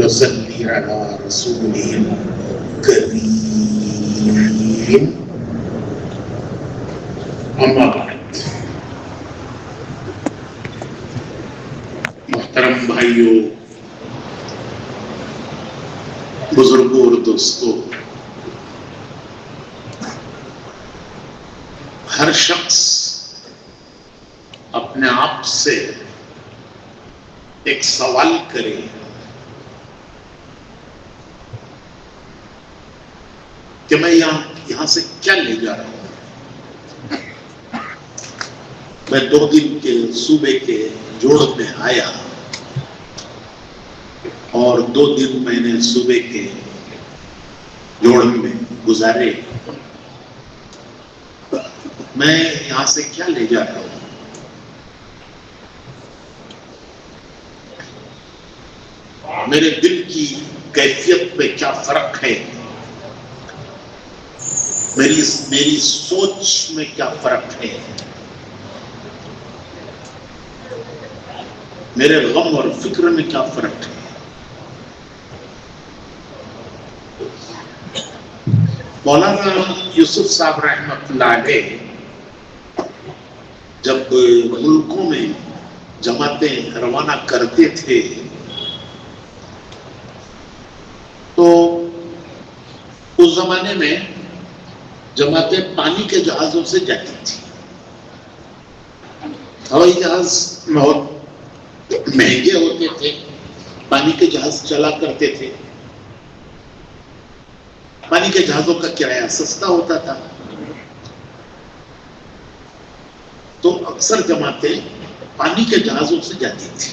وصلی علی رسولہ الکریم اما بعد۔ محترم بھائیوں، بزرگوں اور دوستوں، ہر شخص اپنے آپ سے ایک سوال کرے کہ میں یہاں سے کیا لے جا رہا ہوں۔ میں 2 دن کے صوبے کے جوڑ میں آیا اور 2 دن میں نے صوبے کے جوڑ میں گزارے۔ میں یہاں سے کیا لے جا رہا ہوں؟ میرے دل کی کیفیت میں کیا فرق ہے؟ میری سوچ میں کیا فرق ہے؟ میرے غم اور فکر میں کیا فرق ہے؟ مولانا یوسف صاحب رحمۃ اللہ علیہ جب ملکوں میں جماعتیں روانہ کرتے تھے تو اس زمانے میں جماعتیں پانی کے جہازوں سے جاتی تھی۔ ہوائی جہاز بہت مہنگے ہوتے تھے، پانی کے جہاز چلا کرتے تھے۔ پانی کے جہازوں کا کرایہ سستا ہوتا تھا، تو اکثر جماعتیں پانی کے جہازوں سے جاتی تھی۔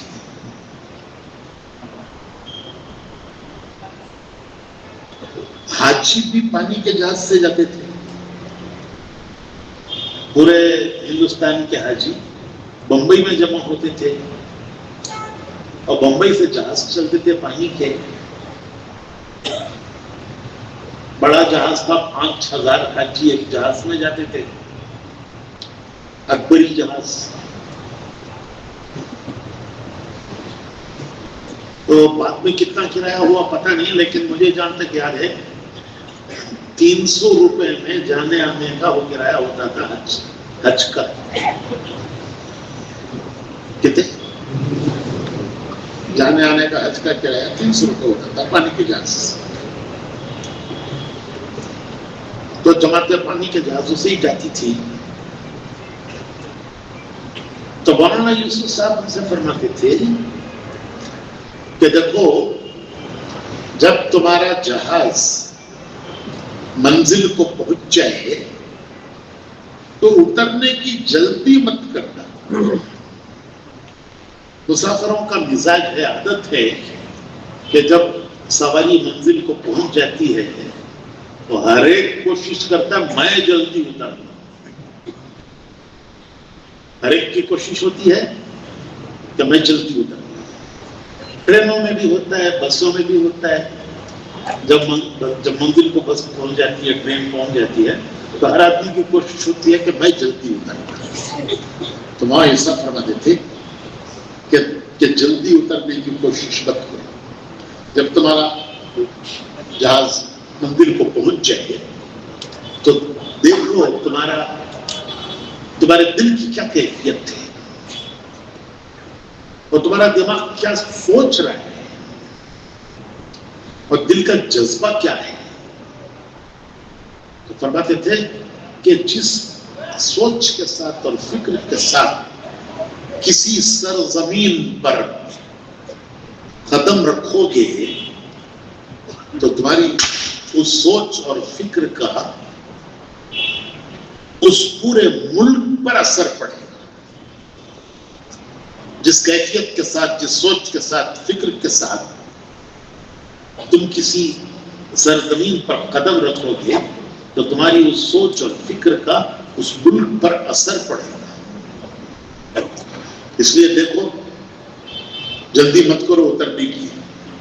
حاجی بھی پانی کے جہاز سے جاتے تھے۔ پورے ہندوستان کے حاجی بمبئی میں جمع ہوتے تھے اور بمبئی سے جہاز چلتے تھے پانی کے۔ بڑا جہاز تھا، 5,000 حاجی ایک جہاز میں جاتے تھے، اکبری جہاز۔ تو بعد میں کتنا کرایہ ہوا پتہ نہیں، لیکن مجھے جہاں تک یاد ہے 300 روپے میں جانے آنے کا وہ کرایہ ہوتا تھا حج کا۔ کتنے؟ جانے آنے کا حج کا کرایہ 300 روپے ہوتا تھا پانی کے جہاز سے۔ تو جماعتیں پانی کے جہازوں سے ہی جاتی تھی۔ تو مولانا یوسف صاحب ہم سے فرماتے تھے کہ دیکھو، جب تمہارا جہاز منزل کو پہنچ جائے تو اترنے کی جلدی مت کرنا۔ مسافروں کا مزاج ہے، عادت ہے کہ جب سواری منزل کو پہنچ جاتی ہے تو ہر ایک کوشش کرتا ہے میں جلدی اتروں۔ ہر ایک کی کوشش ہوتی ہے کہ میں جلدی اتروں۔ ٹرینوں میں بھی ہوتا ہے، بسوں میں بھی ہوتا ہے۔ جب منزل کو بس پہنچ جاتی ہے، ٹرین پہنچ جاتی ہے تو ہر آدمی کی کوشش ہوتی ہے کہ میں جلدی اتروں۔ تو وہاں ایسا فرماتے تھے کہ جلدی اترنے کی کوشش مت کرو۔ جب تمہارا جہاز منزل کو پہنچ جائے تو دیکھو تمہارے دل کی کیا کیفیت ہے اور تمہارا دماغ کیا سوچ رہا ہے اور دل کا جذبہ کیا ہے۔ تو فرماتے تھے کہ جس سوچ کے ساتھ اور فکر کے ساتھ کسی سرزمین پر قدم رکھو گے تو تمہاری اس سوچ اور فکر کا اس پورے ملک پر اثر پڑے گا۔ جس کیفیت کے ساتھ، جس سوچ کے ساتھ، فکر کے ساتھ تم کسی سرزمین پر قدم رکھو گے تو تمہاری اس سوچ اور فکر کا اس ملک پر اثر پڑے گا۔ اس لیے دیکھو، جلدی مت کرو اترنے کی،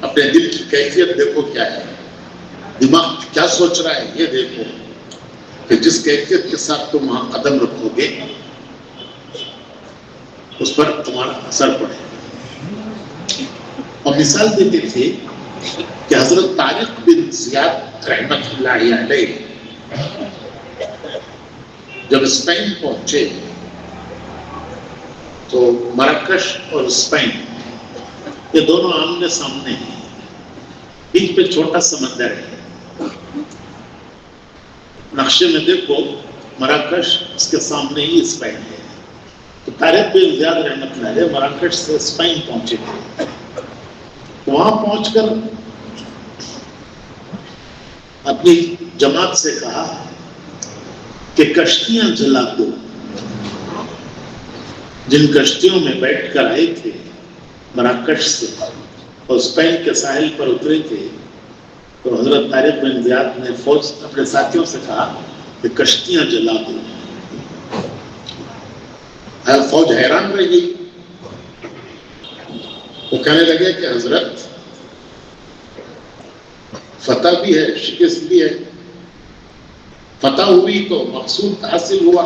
اپنے دل کی کیفیت دیکھو کیا ہے، دماغ کیا سوچ رہا ہے یہ دیکھو، کہ جس کیفیت کے ساتھ تم وہاں قدم رکھو گے اس پر تمہارا اثر پڑے۔ اور مثال دیتے تھے کہ حضرت طارق بن زیاد رحمت اللہ علیہ جب اسپین پہنچے تو مراکش اور اسپین یہ دونوں آمنے سامنے ہیں، بیچ پہ چھوٹا سمندر ہے، نقشے میں دیکھو مراکش اس کے سامنے ہی اسپین ہے۔ تو طارق بن زیاد رحمت اللہ علیہ مراکش سے اسپین پہنچے تھے، وہاں پہنچ کر اپنی جماعت سے کہا کہ کشتیاں جلا دو۔ جن کشتیوں میں بیٹھ کر آئے تھے مراکش سے اور اسپین کے ساحل پر اترے تھے، تو حضرت طارق بن زیاد نے فوج اپنے ساتھیوں سے کہا کہ کشتیاں جلا دو۔ فوج حیران رہ گئی، وہ کہنے لگے کہ حضرت فتح بھی ہے شکست بھی ہے، فتح ہوئی تو مقصود حاصل ہوا،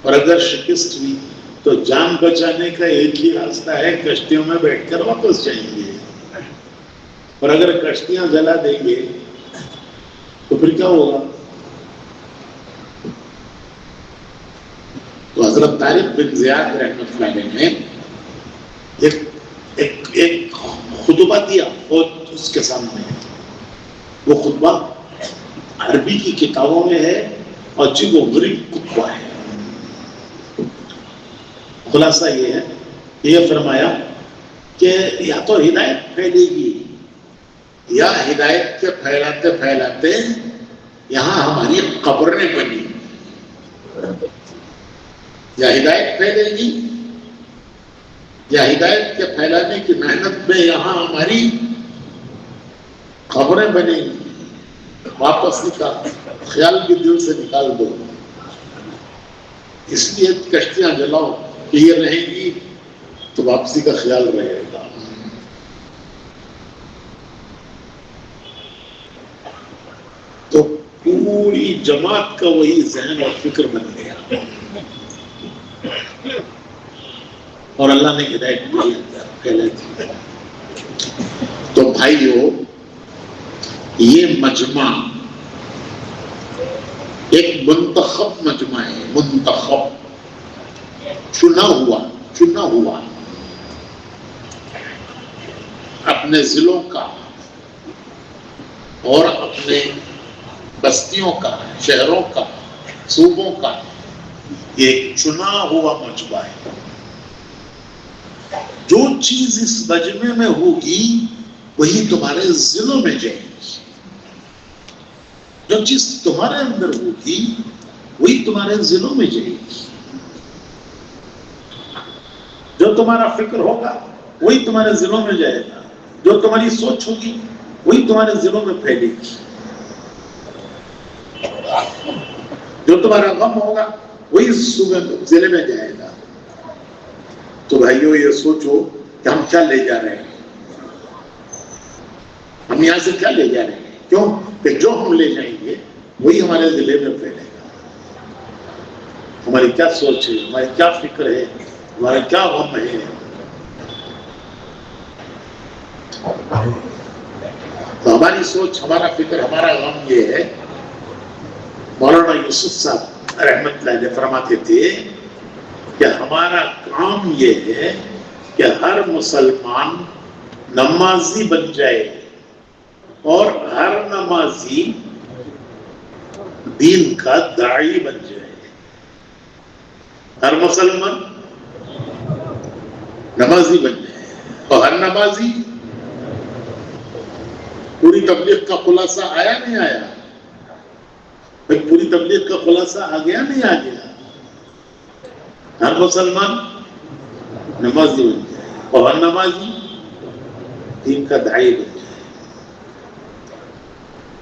اور اگر شکست ہوئی تو جان بچانے کا ایک ہی راستہ ہے، کشتیوں میں بیٹھ کر واپس جائیں گے، اور اگر کشتیاں جلا دیں گے تو پھر کیا ہوگا؟ تو حضرت طارق بن زیاد رحمۃ اللہ علیہ نے ایک خطبہ دیا فوج اس کے سامنے۔ وہ خطبہ عربی کی کتابوں میں ہے اور عجیب و غریب خطبہ ہے۔ خلاصہ یہ ہے، یہ فرمایا کہ یا تو ہدایت پھیلے گی یا ہدایت کے پھیلاتے پھیلاتے یہاں ہماری قبریں بنی، یا ہدایت پھیلے گی یا ہدایت کے پھیلانے کی محنت میں یہاں ہماری خبریں بنیں گی۔ واپس نکال، خیال بھی دل سے نکال دو، اس لیے کشتیاں جلاؤ کہ یہ رہیں گی تو واپسی کا خیال رہے گا۔ تو پوری جماعت کا وہی ذہن اور فکر بن گیا، اور اللہ نے ہدایت دی۔ تو بھائیو، یہ مجمع ایک منتخب مجمع ہے، منتخب چنا ہوا اپنے ضلعوں کا اور اپنے بستیوں کا، شہروں کا، صوبوں کا، یہ چنا ہوا مجمع ہے۔ جو چیز اس مجمع میں ہوگی وہی تمہارے ضلعوں میں جائے گی، جو چیز تمہارے اندر ہوگی وہی تمہارے ضلعوں میں جائے گی، جو تمہارا فکر ہوگا وہی تمہارے ضلعوں میں جائے گا، جو تمہاری سوچ ہوگی وہی تمہارے ضلعوں میں پھیلے گی، جو تمہارا غم ہوگا وہی ضلع میں جائے گا۔ تو بھائیو، یہ سوچو کہ ہم کیا لے جا رہے ہیں، ہم یہاں سے کیا لے جا رہے ہیں؟ کیوں کہ جو ہم لے جائیں گے وہی ہمارے ضلع میں پھیلے گا۔ ہماری کیا سوچ ہے، ہماری کیا فکر ہے، ہمارا کیا غم ہے، تو ہماری سوچ، ہمارا فکر، ہمارا غم یہ ہے۔ مولانا یوسف صاحب رحمت اللہ علیہ فرماتے تھے کہ ہمارا کام یہ ہے کہ ہر مسلمان نمازی بن جائے اور ہر نمازی دین کا داعی بن جائے۔ ہر مسلمان نمازی بن جائے اور ہر نمازی، پوری تبلیغ کا خلاصہ آیا نہیں آیا؟ پوری تبلیغ کا خلاصہ آ گیا نہیں آ گیا؟ ہر مسلمان نمازی بن جائے اور ہر نمازی دین کا داعی بن جائے۔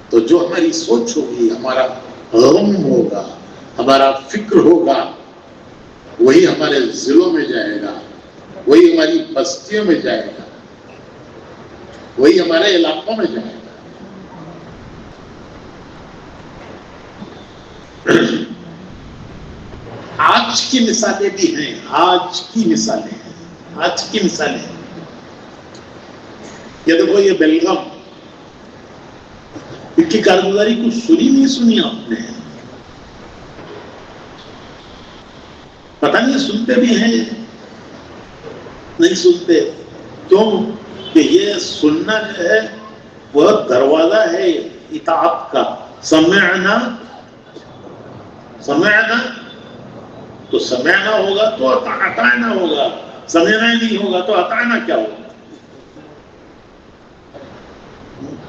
تو جو ہماری سوچ ہوگی، ہمارا غم ہوگا، ہمارا فکر ہوگا، وہی ہمارے ضلعوں میں جائے گا، وہی ہماری بستیوں میں جائے گا، وہی ہمارے علاقوں میں جائے گا۔ آج کی مثالیں بھی ہیں، آج کی مثالیں ہیں، آج کی مثالیں ہیں۔ یہ دیکھو، یہ بیلگم کی کارگزاری کو سنی نہیں سنی آپ نے؟ پتہ نہیں سنتے بھی ہیں نہیں سنتے. کیوں کہ یہ سننا جو ہے وہ دروازہ ہے اطاعت کا. سمعنا تو سمعنا ہوگا تو اطعنا ہوگا، سمعنا ہی نہیں ہوگا تو اطعنا کیا ہوگا؟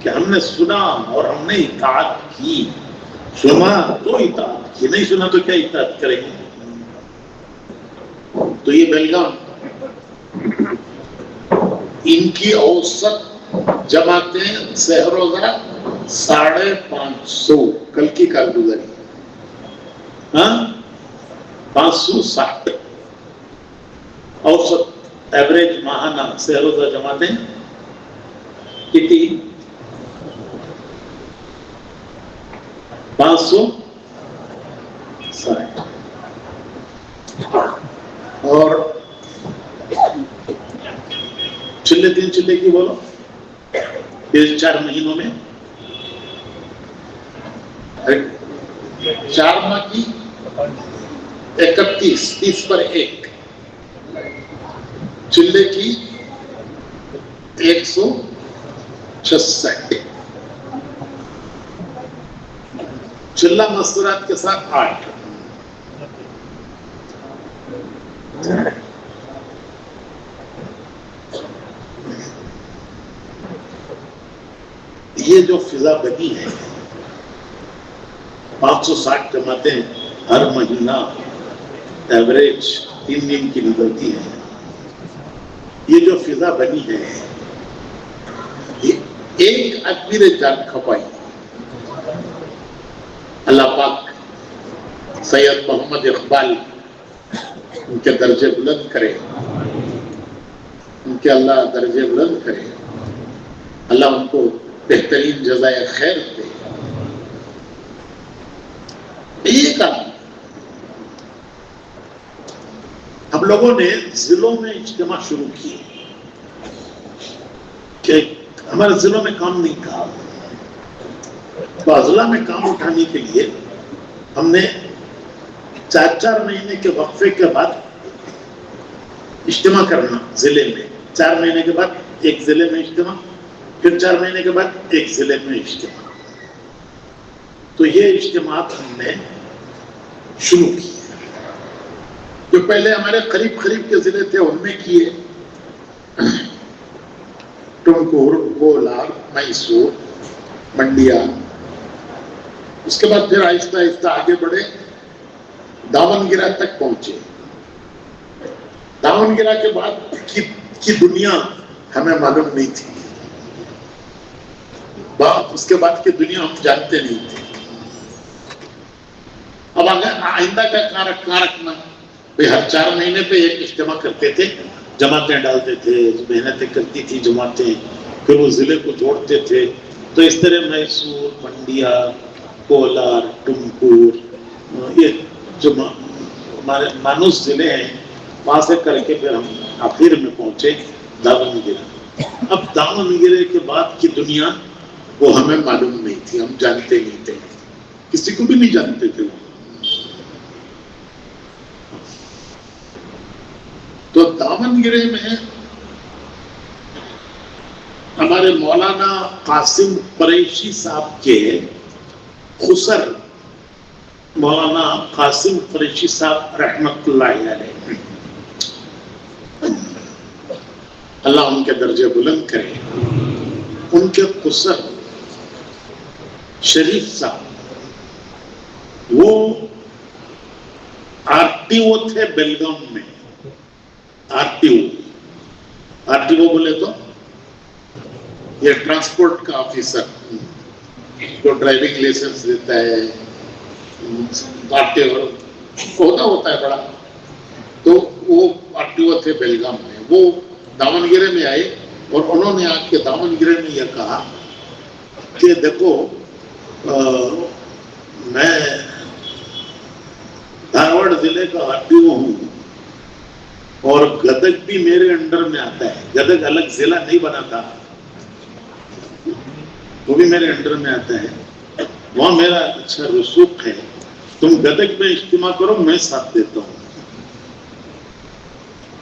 کہ ہم نے سنا اور ہم نے اطاعت کی. سنا تو اطاعت کی، نہیں سنا تو کیا اطاعت کریں گے؟ تو یہ بیلگام ان کی اوسط جماعتیں سہروزہ 550 کل کی کارگزاری 560 اوسط ایوریج ماہانہ سہروزہ جماعتیں کتنی 560. اور چلے 3 چلے کی بولو یہ 4 مہینوں میں 4 ماہ کی 31 30 پر 1 چلے کی 166 چلہ مستورات کے ساتھ 8. یہ جو فضا بنی ہے 560 جماعتیں ہر مہینہ ایوریج 3 دن کی نکلتی ہے. یہ جو فضا بنی ہے یہ ایک آدمی نے جان کھپائی. اللہ پاک سید محمد اقبال ان کے درجے بلند کرے، ان کے اللہ درجے بلند کرے، اللہ ان کو بہترین جزائے خیر دے. یہ کام ہم لوگوں نے ضلعوں میں اجتماع شروع کیے کہ ہمارے ضلعوں میں کام نہیں تھا، تو اضلاع میں کام اٹھانے کے لیے ہم نے 4 مہینے کے وقفے کے بعد اجتماع کرنا. ضلع میں 4 مہینے کے بعد ایک ضلع میں اجتماع، پھر 4 مہینے کے بعد ایک ضلع میں اجتماع. تو یہ اجتماعات ہم نے شروع کیے. جو پہلے ہمارے قریب کے ضلع تھے ان میں کیے، ٹمکور، کولار، میسور، منڈیا. اس کے بعد پھر آہستہ آہستہ آگے بڑھے، دامنگرہ تک پہنچے. دامنگرہ کے بعد کی دنیا ہمیں معلوم نہیں تھی، اس کے بعد کی دنیا ہم جانتے نہیں تھے. اب آئندہ کا کہاں رکھنا؟ ہر 4 مہینے پہ ایک اجتماع کرتے تھے، جماعتیں ڈالتے تھے، محنتیں کرتی تھی جماعتیں، پھر وہ ضلع کو جوڑتے تھے. تو اس طرح میسور، منڈیا، کولار، ٹمکور، یہ جو ہمارے مانوس ضلع ہیں وہاں سے کر کے پھر ہم آخر میں پہنچے دامنگرہ. اب دامنگرہ کے بعد کی دنیا وہ ہمیں معلوم نہیں تھی، ہم جانتے نہیں تھے، کسی کو بھی نہیں جانتے تھے. تو دامنگرہ میں ہمارے مولانا قاسم قریشی صاحب کے خسر، مولانا قاسم قریشی صاحب رحمت اللہ علیہ، اللہ ان کے درجے بلند کرے. ان کے خسر شریف صاحب وہ RTO تھے بیلگام میں. RTO بولے تو یہ ٹرانسپورٹ کا آفیسر جو ڈرائیونگ لائسنس دیتا ہے، RTO ہوتا ہے بڑا. تو وہ RTO تھے بیلگام میں. وہ دامنگرہ میں آئے اور انہوں نے آ کے دامنگرہ میں یہ کہا کہ دیکھو میں دھارواڑ ضلع کا RTO ہوں اور گدگ بھی میرے انڈر میں آتا ہے. گدگ الگ ضلع نہیں بنا تھا، وہ بھی میرے انڈر میں آتا ہے. وہاں میرا اچھا رسوخ ہے، تم گدگ میں اجتماع کرو، میں ساتھ دیتا ہوں.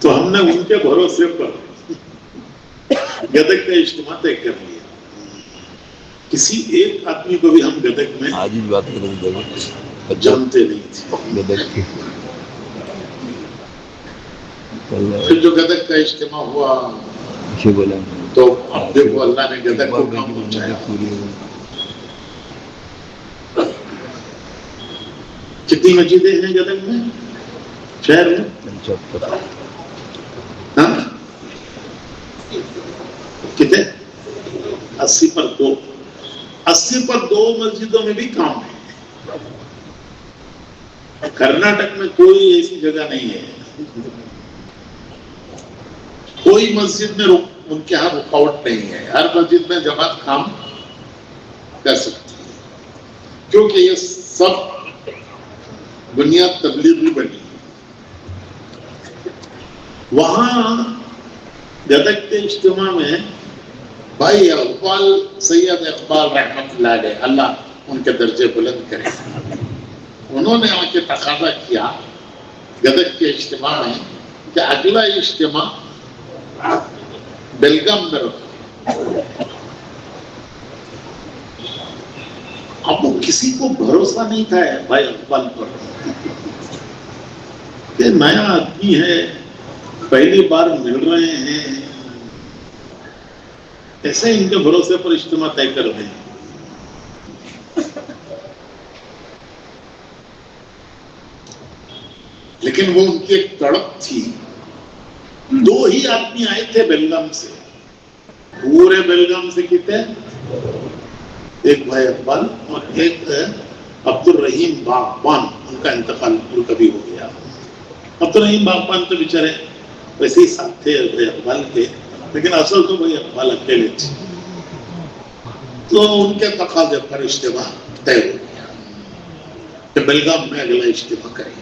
تو ہم نے ان کے بھروسے پر گدگ کا اجتماع طے کر لیا. کسی ایک آدمی کو بھی ہم گدگ میں آج ہی بات کریں جانتے نہیں تھے. گدگ کی. پھر جو گدگ کا اجتماع ہوا تو اب دیکھو اللہ نے گدگ کو کام پہنچایا. کتنی مسجدیں ہیں گدگ میں شہر میں؟ ہاں کتنے؟ 80 پر 2. 80 پر 2 مسجدوں میں بھی کام ہے. کرناٹک میں کوئی ایسی جگہ نہیں ہے، کوئی مسجد میں ان کے یہاں رکاوٹ نہیں ہے. ہر مسجد میں جماعت کام کر سکتی ہے، کیونکہ یہ سب بنیاد تبلیغی بنی. وہاں گدگ کے اجتماع میں بھائی اقبال، سید اقبال رحمت اللہ علیہ، اللہ ان کے درجے بلند کرے، انہوں نے آ کے تقاضا کیا گدگ کے اجتماع میں کہ اگلا اجتماع بیلگام میں رکھو. اب وہ کسی کو بھروسہ نہیں تھا بھائی اقبال پر کہ نیا آدمی ہے، پہلی بار مل رہے ہیں، ایسے ان کے بھروسے پر اجتماع طے کر دیں. لیکن وہ ان کی ایک تڑپ تھی. 2 ہی آدمی آئے تھے بیلگام سے، پورے بیلگام سے کتنے؟ ایک بھائی اقبال اور ایک عبد الرحیم باغبان. ان کا انتقال کبھی ہو گیا. عبد الرحیم باغبان تو بیچارے ویسے ہی ساتھ تھے بھائی اقبال کے، لیکن اصل تو بھائی اقبال اکیلے تھے. تو ان کے تقاضے پر اجتماع طے ہو گیا کہ بیلگام میں اگلا اجتماع کریں گے.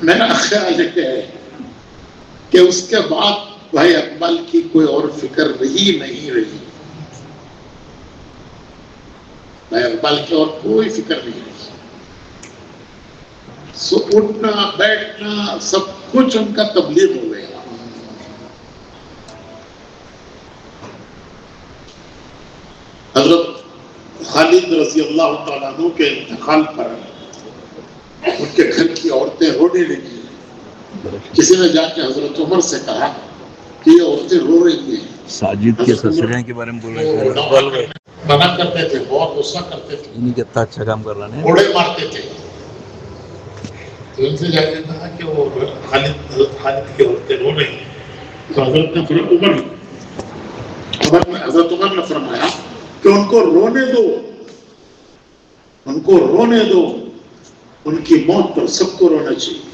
میرا خیال ہے کہ اس کے بعد بھائی اقبال کی کوئی اور فکر رہی نہیں رہی. بھائی اقبال کی اور کوئی فکر نہیں رہی. سو اٹھنا بیٹھنا سب کچھ ان کا تبلیغ ہو گیا. حضرت خالد رضی اللہ تعالیٰ عنہ کے انتقال پر ان کے گھر کی عورتیں رونے لگی. کسی نے جا کے حضرت عمر سے کہا کہ یہ عورتیں رو رہی ہیں. ساجد کے سسریاں کے بارے میں بول رہے ہیں، منع کرتے تھے، بہت غصہ کرتے تھے، انہیں کتنا اچھا کام کر رہا ہے، کوڑے مارتے تھے. تو ان سے جا کے کہا کہ وہ حضرت خالد کی عورتیں رو رہی ہیں. تو حضرت عمر نے فرمایا کہ ان کو رونے دو، ان کو رونے دو، ان کی موت پر سب کو رونا چاہیے.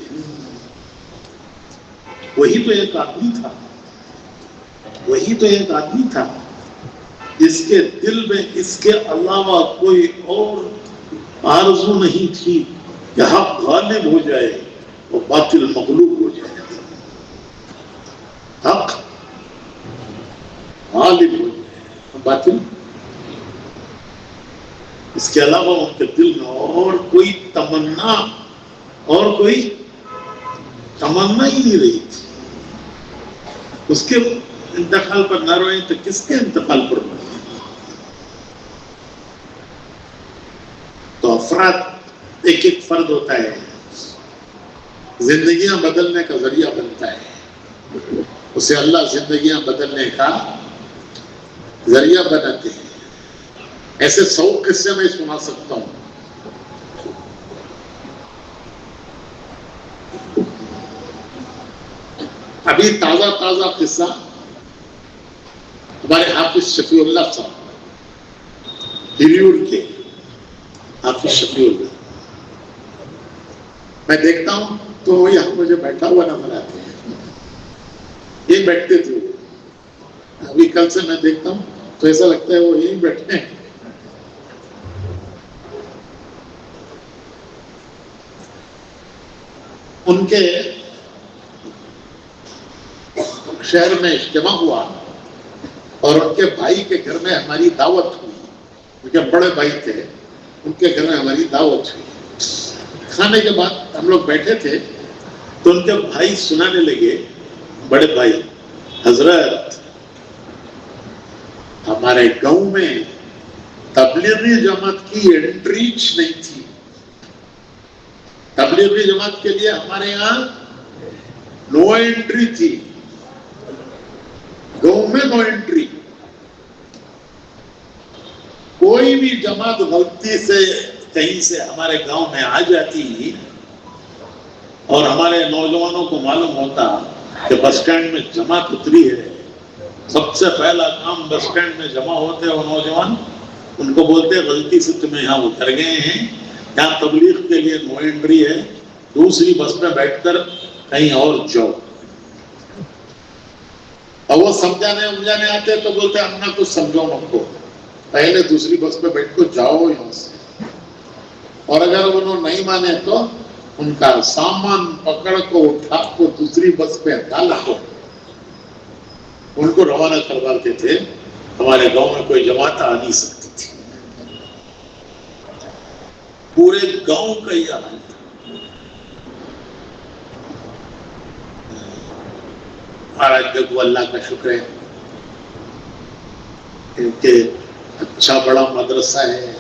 وہی تو ایک آدمی تھا، وہی تو ایک آدمی تھا جس کے دل میں اس کے علاوہ کوئی اور آرزو نہیں تھی کہ حق غالب ہو جائے اور باطل مغلوب ہو جائے. حق غالب ہو جائے، باطل. اس کے علاوہ ان کے دل میں اور کوئی تمنا ہی نہیں رہی تھی. اس کے انتقال پر نہ روئے تو کس کے انتقال پر روئے؟ تو افراد، ایک ایک فرد ہوتا ہے، زندگیاں بدلنے کا ذریعہ بنتا ہے، اسے اللہ زندگیاں بدلنے کا ذریعہ بناتے ہیں. ایسے 100 قصے میں سنا سکتا ہوں. ابھی تازہ قصہ ہمارے حافظ شفیع اللہ صاحب ہریور کے حافظ شفیع اللہ، میں دیکھتا ہوں تو وہ یہاں مجھے بیٹھا ہوا نظر آتے ہیں. یہ بیٹھتے تھے، ابھی کل سے میں دیکھتا ہوں تو ایسا لگتا ہے وہ یہیں بیٹھے ہیں. ان کے شہر میں اجتماع ہوا اور ان کے بھائی کے گھر میں ہماری دعوت ہوئی. ان کے بڑے بھائی تھے, ان کے گھر میں ہماری دعوت ہوئی. کھانے کے بعد ہم لوگ بیٹھے تھے تو ان کے بھائی سنانے لگے, بڑے بھائی, حضرت ہمارے گاؤں میں تبلیغی جماعت کی انٹری نہیں تھی. تبلیغی جماعت کے لیے ہمارے یہاں نو انٹری تھی, گاؤں میں نو انٹری. کوئی بھی جماعت غلطی سے کہیں سے ہمارے گاؤں میں آ جاتی اور ہمارے نوجوانوں کو معلوم ہوتا کہ بس اسٹینڈ میں جماعت اتری ہے, سب سے پہلا کام بس اسٹینڈ میں جمع ہوتے وہ نوجوان, ان کو بولتے غلطی سے تمہیں یہاں اتر گئے ہیں, یہاں تبلیغ کے لیے نو انٹری ہے, دوسری بس میں بیٹھ کر کہیں اور جاؤ. اور وہ سمجھانے آتے تو بولتے ہم نہ کچھ سمجھو مت کو, پہلے دوسری بس پہ بیٹھ کو جاؤ یہاں سے. اور اگر انہوں نہیں مانے تو ان کا سامان پکڑ کو اٹھا کو دوسری بس پہ ڈالا کو ان کو روانہ کرواتے تھے. ہمارے گاؤں میں کوئی جماعت آ نہیں سکتی تھی. پورے گاؤں کا یہ حال تھا. آج دیکھو اللہ کا شکر ہے کہ اچھا بڑا مدرسہ ہے.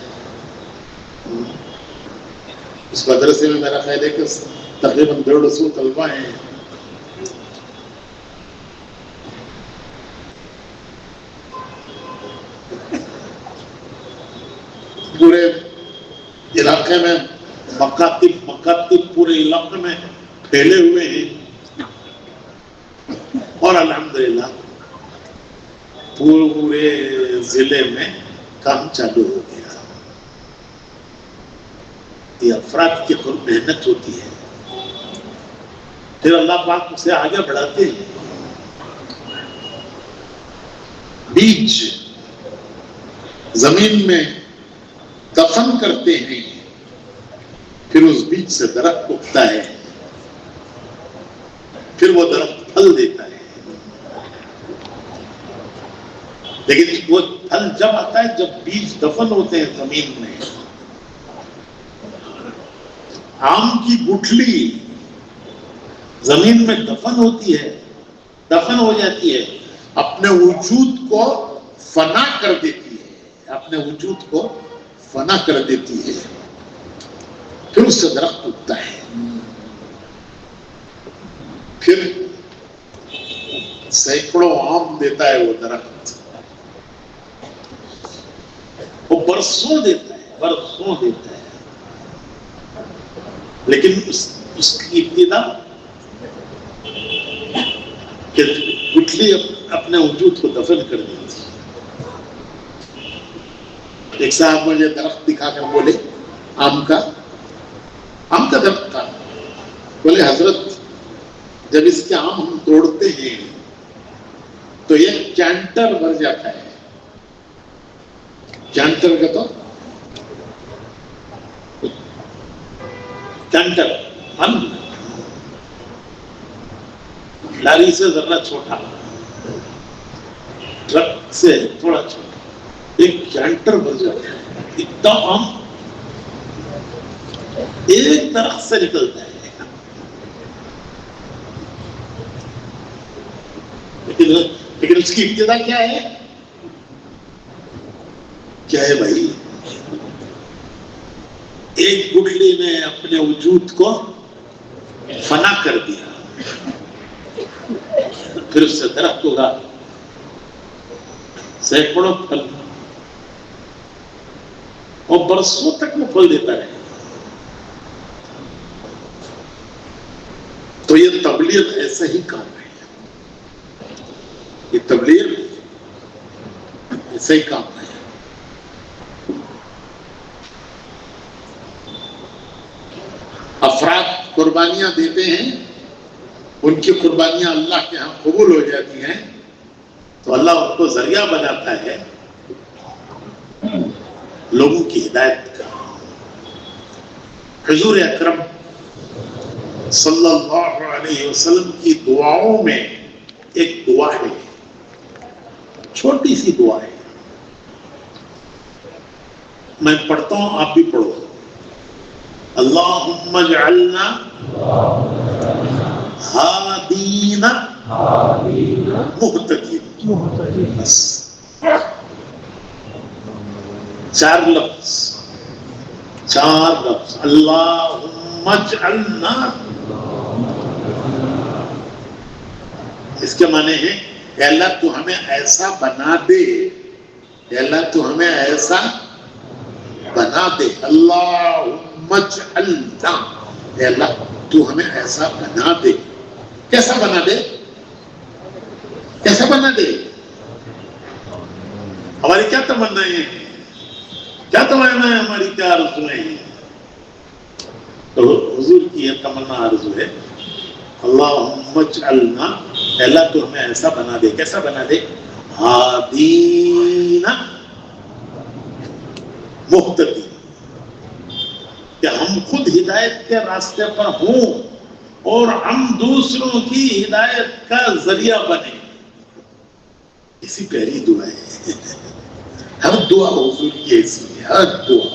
اس مدرسے میں میرا خیال ہے کہ تقریباً 150 طلبہ ہیں. پورے علاقے میں مکاتب پورے علاقے میں پھیلے ہوئے ہیں. اور الحمدللہ پورے ضلع میں کام چالو ہو گیا. یہ افراد کی خود محنت ہوتی ہے, پھر اللہ پاک اسے آگے بڑھاتے ہیں. بیج زمین میں دفن کرتے ہیں, پھر اس بیج سے درخت اگتا ہے, پھر وہ درخت پھل دیتا ہے. لیکن وہ پھل جب آتا ہے جب بیج دفن ہوتے ہیں زمین میں. آم کی گٹھلی زمین میں دفن ہوتی ہے, دفن ہو جاتی ہے, اپنے وجود کو فنا کر دیتی ہے, اپنے وجود کو فنا کر دیتی ہے, پھر اس سے درخت اگتا ہے. پھر سینکڑوں آم دیتا ہے وہ درخت, وہ برسوں دیتا ہے, برسوں دیتا ہے. لیکن اس کی ابتدا کہ گٹھلی اپنے وجود کو دفن کر دی تھی. ایک صاحب مجھے درخت دکھا کر بولے آم کا درخت تھا. بولے حضرت جب اس کے آم ہم توڑتے ہیں تو یہ کینٹر بھر جاتا ہے. کینٹر کا تو کینٹر لاری سے ذرا چھوٹا, ٹرک سے تھوڑا چھوٹا, ایک کینٹر بھر جاتا ہے. اتنا آم ایک درخت سے نکلتا ہے. لیکن اس کی ابتدا کیا ہے بھائی؟ ایک گٹھلی نے اپنے وجود کو فنا کر دیا, پھر اس سے درخت ہوگا, سینکڑوں پھل, اور برسوں تک وہ پھل دیتا رہے. تو یہ تبلیغ ایسا ہی کام ہے. یہ تبلیغ ایسا ہی کام ہے. افراد قربانیاں دیتے ہیں, ان کی قربانیاں اللہ کے ہاں قبول ہو جاتی ہیں تو اللہ ان کو ذریعہ بناتا ہے لوگوں کی ہدایت کا. حضور اکرم صلی اللہ علیہ وسلم کی دعاؤں میں ایک دعا ہے, چھوٹی سی دعا ہے, میں پڑھتا ہوں, آپ بھی پڑھو. اللہم اجعلنا ہادین مہتدین. بس 4 لفظ, 4 لفظ. اللہم اجعلنا, اس کے معنی ہے اے اللہ تو ہمیں ایسا بنا دے, اے اللہ تو ہمیں ایسا بنا دے. اللہم اجعلنا, اے اللہ تو ہمیں ایسا بنا دے. کیسا بنا دے؟ کیسا بنا دے؟ ہماری کیا تمنا ہے, کیا تمنا ہے ہماری, کیا آرزویں ہیں؟ تو حضور کی یہ تمنا آرزو ہے, اللہم اجعلنا, اے اللہ تو ہمیں ایسا بنا دے. کیسا بنا دے؟ ہادین مہتدین, کہ ہم خود ہدایت کے راستے پر ہوں اور ہم دوسروں کی ہدایت کا ذریعہ بنے. اسی پہلی دعا ہے. ہر دعا حضور کی ایسی ہے, ہر دعا.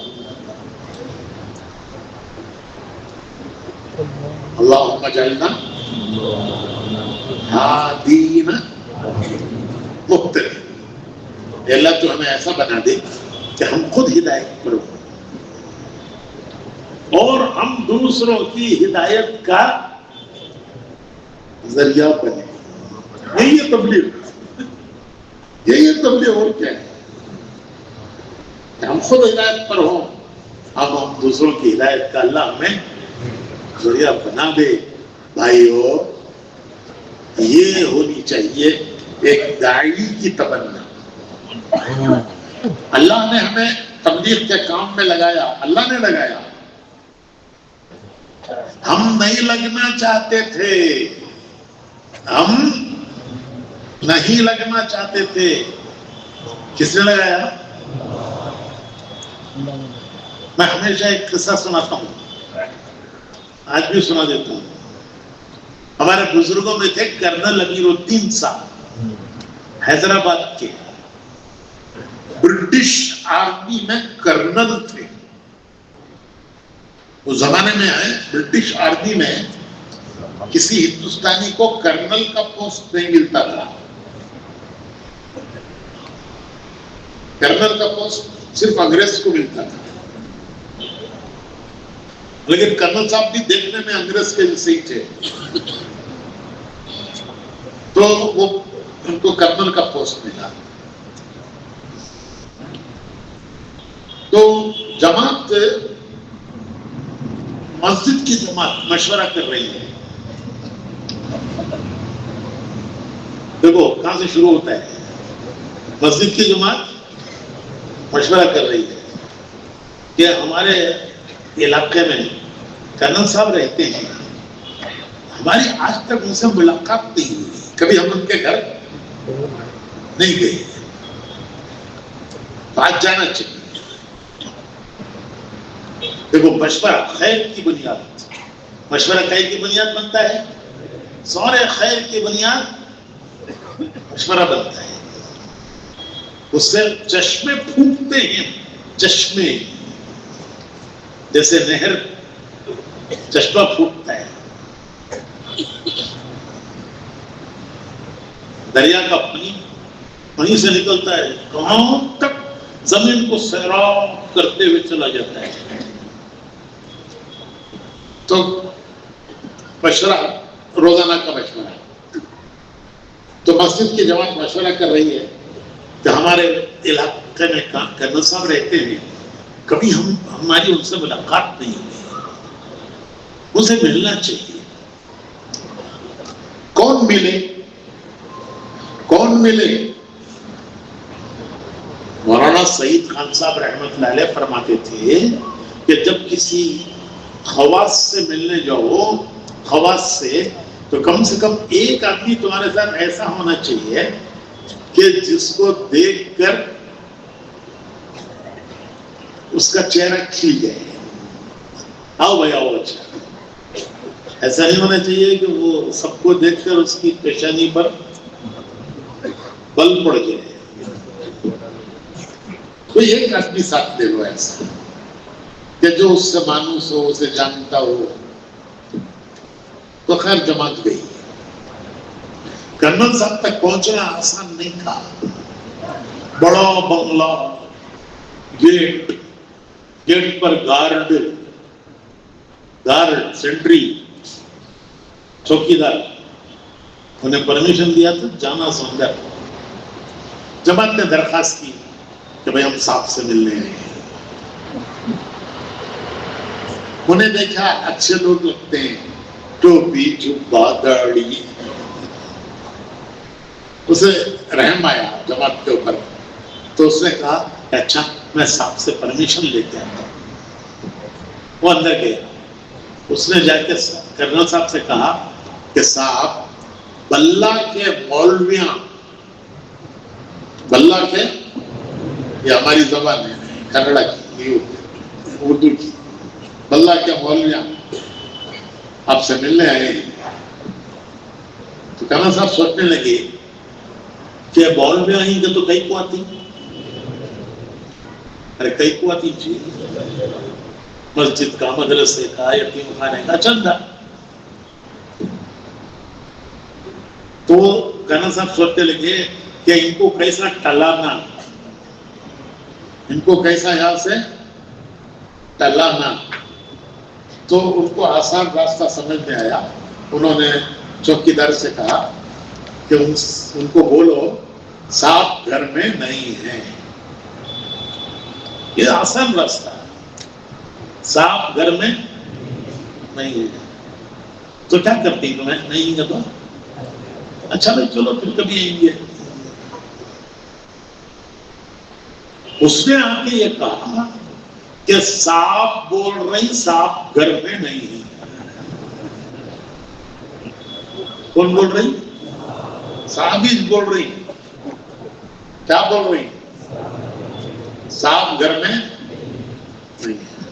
اللہم اجعلنا ہادین مہتدین, اے اللہ تو ہمیں ایسا بنا دے کہ ہم خود ہدایت پر ہوں اور ہم دوسروں کی ہدایت کا ذریعہ بنے. یہی ہے تبلیغ, یہی ہے تبلیغ. اور کیا ہے کہ ہم خود ہدایت پر ہوں, ہم دوسروں کی ہدایت کا اللہ ہمیں ذریعہ بنا دے. بھائیو, یہ ہونی چاہیے ایک داعی کی تمنا. اللہ نے ہمیں تبلیغ کے کام میں لگایا, اللہ نے لگایا, ہم نہیں لگنا چاہتے تھے, ہم نہیں لگنا چاہتے تھے. کس نے لگایا؟ میں ہمیشہ ایک قصہ سناتا ہوں, آج بھی سنا دیتا ہوں. ہمارے بزرگوں میں تھے کرنل امیر الدین صاحب, حیدرآباد کے, برٹش آرمی میں کرنل تھے. اس زمانے میں ہے برٹش آرمی میں کسی ہندوستانی کو کرنل کا پوسٹ نہیں ملتا تھا. کرنل کا پوسٹ صرف انگریز کو ملتا تھا. لیکن کرنل صاحب بھی دیکھنے میں انگریز کے جیسے ہی تھے, تو وہ ان کو کرنل کا پوسٹ ملا. تو جماعت, مسجد کی جماعت مشورہ کر رہی ہے. دیکھو کہاں سے شروع ہوتا ہے. مسجد کی جماعت مشورہ کر رہی ہے کہ ہمارے علاقے میں کرنل صاحب رہتے ہیں, ہماری آج تک ان سے ملاقات نہیں ہوئی, کبھی ہم ان کے گھر نہیں گئے, آج جانا چاہیے. دیکھو مشورہ خیر کی بنیاد, مشورہ خیر کی بنیاد بنتا ہے, سورے خیر کی بنیاد مشورہ بنتا ہے. اس سے چشمے پھوٹتے ہیں, چشمے جیسے نہر چشمہ پھوٹتا ہے, دریا کا پانی وہیں سے نکلتا ہے, کہاں تک زمین کو سیراب کرتے ہوئے چلا جاتا ہے. تو مشورہ روزانہ کا مشورہ ہے. تو مسجد کی جماعت مشورہ کر رہی ہے کہ ہمارے علاقے میں کرنل صاحب رہتے ہیں, کبھی ہماری ان سے ملاقات نہیں ہوئی, اسے ملنا چاہیے. کون ملے, کون ملے؟ مولانا سعید خان صاحب رحمۃ اللہ علیہ فرماتے تھے کہ جب کسی خواص سے ملنے جاؤ, خواص سے, تو کم سے کم ایک آدمی تمہارے ساتھ ایسا ہونا چاہیے کہ جس کو دیکھ کر اس کا چہرہ کھل جائے, آؤ بھائی آؤ. اچھا, ایسا نہیں ہونا چاہیے کہ وہ سب کو دیکھ کر اس کی پیشانی پر بل پڑ جائے, کوئی ایک آدمی ساتھ لے لو ایسا کہ جو اس سے مانوس ہو، اسے جانتا ہو، تو خیر جماعت گئی۔ کرنل صاحب تک پہنچنا آسان نہیں تھا، بڑا بنگلہ، گیٹ پر گارڈ سینٹری چوکیدار، انہیں پرمیشن دیا تو جانا سمندر۔ جماعت نے درخواست کی کہ بھائی ہم صاحب سے ملنے آئے ہیں۔ انہیں دیکھا اچھے لوگ لگتے ہیں، ٹوپی جبہ داڑھی، اسے رحم آیا جماعت کے اوپر، تو اس نے کہا کہ اچھا میں صاحب سے پرمیشن لیتے آتا ہوں۔ وہ اندر گیا، اس نے جا کے کرنل صاحب سے کہا کہ صاحب بلہ کے مولویاں، بلہ کے، یہ ہماری زبان ہے کنڑا کی، اردو کی، بلہ کے مولویاں آپ سے ملنے آئے ہیں۔ تو کرنل صاحب سوچنے لگے کہ مولویاں ہی کہ تو کئی کو آتی، ارے کئی کو آتی جی، مسجد کا، مدرسے کا، یتیم خانے کا چندہ۔ تو کرنل صاحب سوچنے لگے کہ ان کو کیسا ٹلانا، ان کو کیسا یہاں سے ٹلانا۔ تو ان کو آسان راستہ سمجھ میں آیا، انہوں نے چوکیدار سے کہا کہ ان کو بولو صاحب گھر میں نہیں ہے۔ یہ آسان راستہ ہے، صاحب گھر میں نہیں ہے۔ تو کیا کرتی تمہیں نہیں ہے تو اچھا بھائی چلو پھر کبھی آئیں گے۔ اس نے آ کے یہ کہا کہ صاحب بول رہی صاحب گھر میں نہیں ہے۔ کون بول رہی؟ صاحب ہی بول رہی۔ کیا بول رہی؟ صاحب گھر میں نہیں ہے۔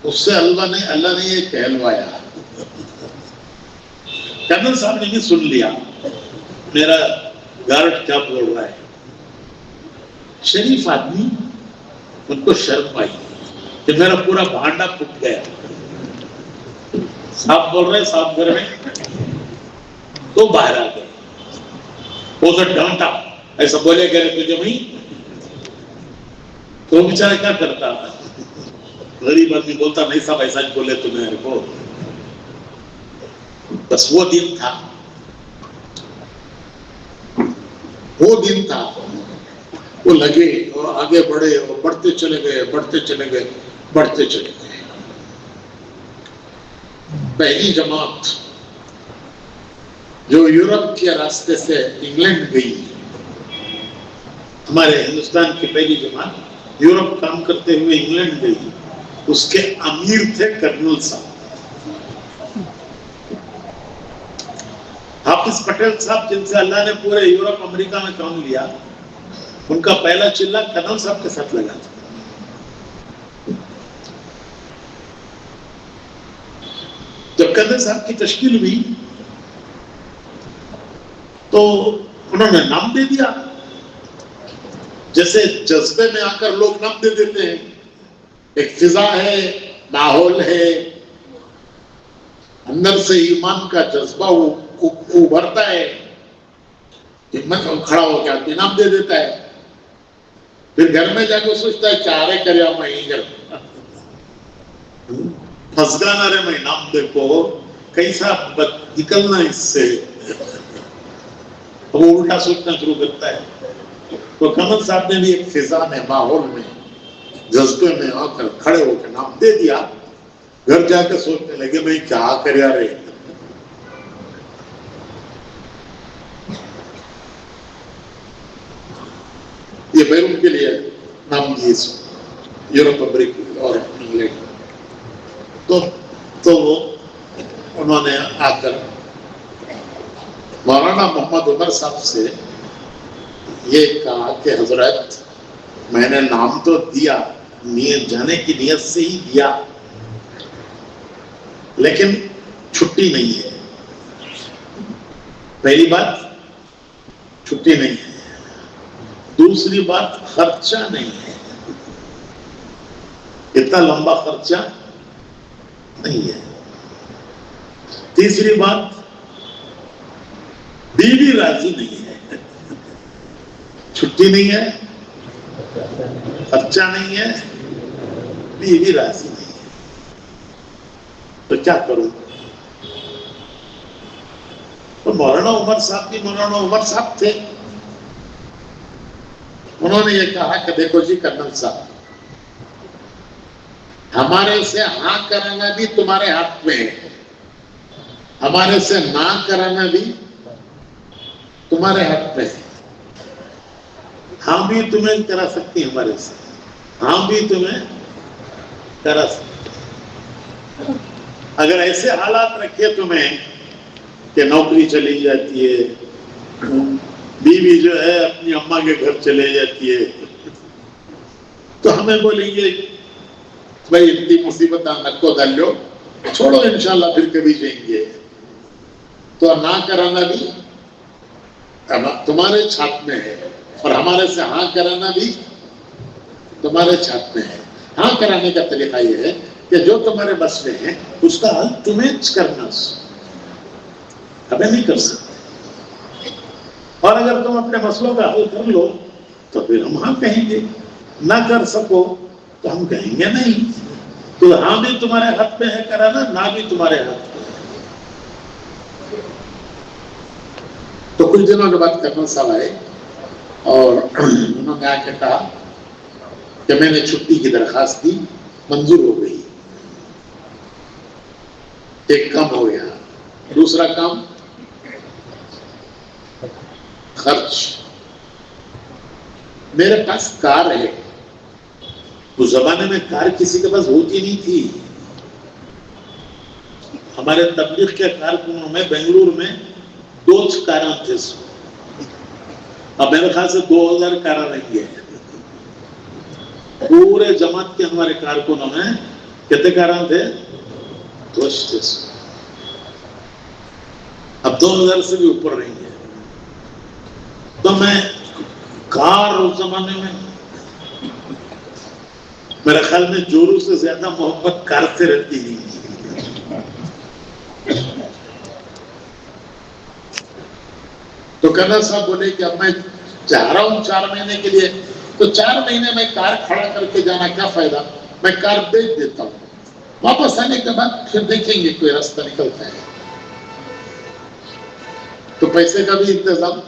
اس سے اللہ نے یہ کہلوایا۔ کرنل صاحب نے بھی سن لیا میرا گارڈ کیا بول رہا ہے۔ شریف آدمی، ان کو شرم آئی کہ میرا پورا بھانڈا پھٹ گیا، صاحب بول رہے صاحب گھر میں، تو باہر آ گئے۔ وہ تو ڈانٹا، ایسا بولے گا تجھے بھائی، تو بیچارہ کیا کرتا، غریب آدمی بولتا نہیں صاحب ایسا بولے تو میرے کو۔ بس وہ دن تھا، وہ دن تھا، وہ لگے اور آگے بڑھے اور بڑھتے چلے گئے، بڑھتے چلے گئے، بڑھتے چلے گئے۔ پہلی جماعت جو یورپ کے راستے سے انگلینڈ گئی، ہمارے ہندوستان کی پہلی جماعت یورپ کام کرتے ہوئے انگلینڈ گئی، اس کے امیر تھے کرنل صاحب، حافظ پٹیل صاحب، جن سے اللہ نے پورے یورپ امریکہ میں کام لیا۔ ان کا پہلا چلہ کرنل صاحب کے ساتھ لگا تھا۔ جب کرنل صاحب کی تشکیل ہوئی تو انہوں نے نام دے دیا، جیسے جذبے میں آ کر لوگ نام دے دیتے ہیں۔ ایک فضا ہے، ماحول ہے، اندر سے ایمان کا جذبہ ابھرتا ہے، ہمت کھڑا ہو کے آدمی نام دے دیتا ہے۔ پھر گھر میں جا کے سوچتا ہے چارے کریا میں ہی گھر پھنس گانا رے میں نام دیکھو کیسا نکلنا اس سے، وہ الٹا سوچنا شروع کرتا ہے۔ تو کرنل صاحب نے بھی ایک فضا میں، ماحول میں، جذبے میں آ کر کھڑے ہو کے نام دے دیا۔ گھر جا کے سوچنے لگے بھائی کیا کریا رے، یہ بیرون کے لیے نام دیے یورپ امریکہ اور انگلینڈ۔ تو انہوں نے آ کر مولانا محمد عمر صاحب سے یہ کہا کہ حضرت میں نے نام تو دیا، نیت جانے کی نیت سے ہی دیا، لیکن چھٹی نہیں ہے۔ پہلی بات چھٹی نہیں ہے. دوسری بات خرچہ نہیں ہے, اتنا لمبا خرچہ نہیں ہے. تیسری بات بیوی راضی نہیں ہے, چھٹی نہیں ہے, خرچہ نہیں ہے, بیوی راضی نہیں ہے. تو کیا کروں؟ تو مولانا عمر صاحب بھی مولانا عمر صاحب تھے. انہوں نے یہ کہا کہ دیکھو جی کرنل صاحب, ہمارے سے ہاں کرانا بھی تمہارے ہاتھ میں ہے, ہمارے سے نہ کرانا بھی تمہارے ہاتھ میں ہے. ہاں بھی تمہیں کرا سکتی ہمارے سے, ہاں بھی تمہیں کرا سکتی. اگر ایسے حالات رکھے تمہیں کہ نوکری چلی جاتی ہے, بیوی جو ہے اپنی اماں کے گھر چلے جاتی ہے, تو ہمیں بولیں گے بھائی اتنی مصیبت نکو دلو, چھوڑو انشاءاللہ پھر کبھی جائیں گے. تو نہ کرانا بھی تمہارے چھات میں ہے, اور ہمارے سے ہاں کرانا بھی تمہارے چھات میں ہے. ہاں کرانے کا طریقہ یہ ہے کہ جو تمہارے بس میں ہے اس کا حل تمہیں کرنا, ہمیں نہیں کر سکتے. اور اگر تم اپنے مسئلوں کا حل کر لو تو پھر ہم ہاں کہیں گے, نہ کر سکو تو ہم کہیں گے نہیں. تو ہاں بھی تمہارے ہاتھ میں ہے کرانا, نہ بھی تمہارے ہاتھ میں. تو کچھ دنوں کے بعد کرنل صاحب آئے اور انہوں نے آ کے کہا کہ میں نے چھٹی کی درخواست دی, منظور ہو گئی. ایک کام ہو گیا. دوسرا کام خرچ. میرے پاس کار ہے. اس زمانے میں کار کسی کے پاس ہوتی نہیں تھی. ہمارے تبلیغ کے کارکنوں میں بنگلور میں 2 کاراں تھے. اب میرے خیال سے 2000 کاراں رہیں گے. پورے جماعت کے ہمارے کارکنوں میں کتنے کاراں تھے؟ 200. اب 2000 سے بھی اوپر رہیں گے. تو میں کار اس زمانے میں میرے خیال میں جورو سے زیادہ محبت کار سے رہتی نہیں. تو کرنل صاحب بولے کہ اب میں چاہ رہا ہوں 4 مہینے کے لیے, تو 4 مہینے میں کار کھڑا کر کے جانا کیا فائدہ, میں کار بیچ دیتا ہوں, واپس آنے کے بعد پھر دیکھیں گے کوئی راستہ نکلتا ہے. تو پیسے کا بھی انتظام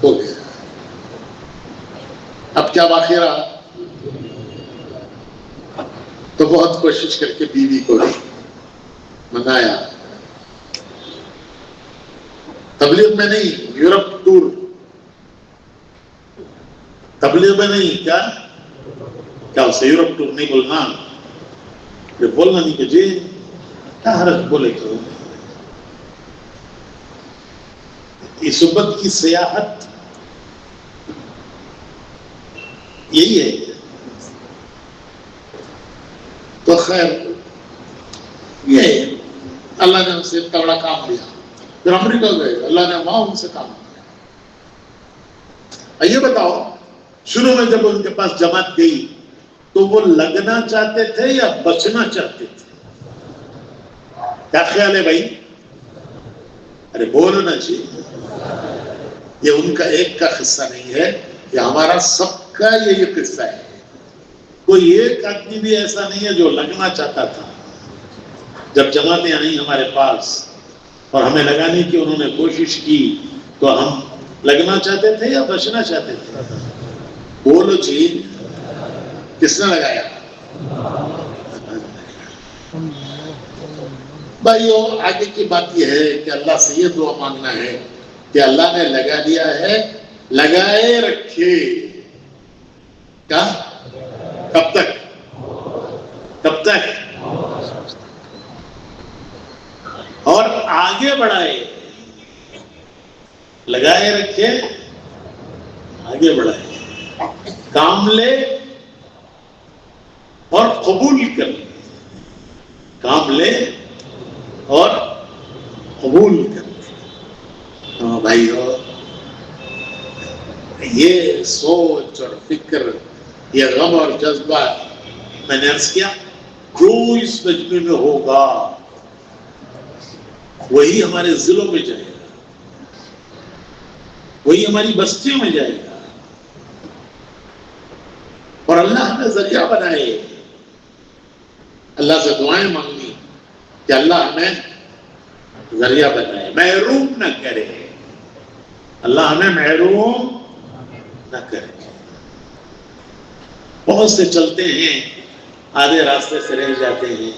ہو گیا. اب کیا باقی رہا؟ تو بہت کوشش کر کے بیوی کو منایا. تبلیغ میں نہیں, یورپ ٹور. تبلیغ میں نہیں, کیا اسے یورپ ٹور نہیں بولنا؟ یہ بولنا نہیں کہ جی کیا حرج بولے تو. اس امت کی سیاحت یہی ہے. تو خیر یہ اللہ نے ان سے تگڑا کام لیا. پھر امریکہ گئے, اللہ نے وہاں ان سے کام کیا. یہ بتاؤ, شروع میں جب ان کے پاس جماعت گئی تو وہ لگنا چاہتے تھے یا بچنا چاہتے تھے؟ کیا خیال ہے بھائی؟ ارے بولو نا جی. یہ ان کا ایک کا قصہ نہیں ہے, یہ ہمارا سب کا یہی قصہ ہے. کوئی ایک آدمی بھی ایسا نہیں ہے جو لگنا چاہتا تھا. جب جماعتیں آئیں ہمارے پاس اور ہمیں لگانے کی انہوں نے کوشش کی تو ہم لگنا چاہتے تھے یا بچنا چاہتے تھے؟ بولو جی, کس نے لگایا؟ بھائیو, آگے کی بات یہ ہے کہ اللہ سے یہ دعا مانگنا ہے کہ اللہ نے لگا دیا ہے, لگائے رکھے. کیا؟ کب تک؟ کب تک؟ اور آگے بڑھائے. لگائے رکھے, آگے بڑھائے. کام لے اور قبول کر. کام لے اور قبول کر. ہاں بھائیو, یہ سوچ اور فکر، یہ غم اور جذبہ میں نے عرض کیا جو اس مجمع میں ہوگا وہی ہمارے ضلعوں میں جائے گا، وہی ہماری بستیوں میں جائے گا، اور اللہ ہمیں ذریعہ بنائے۔ اللہ سے دعائیں مانگنی کہ اللہ ہمیں ذریعہ بنائے، محروم نہ کرے، اللہ ہمیں محروم نہ کرے۔ بہت سے چلتے ہیں آدھے راستے سے رہ جاتے ہیں،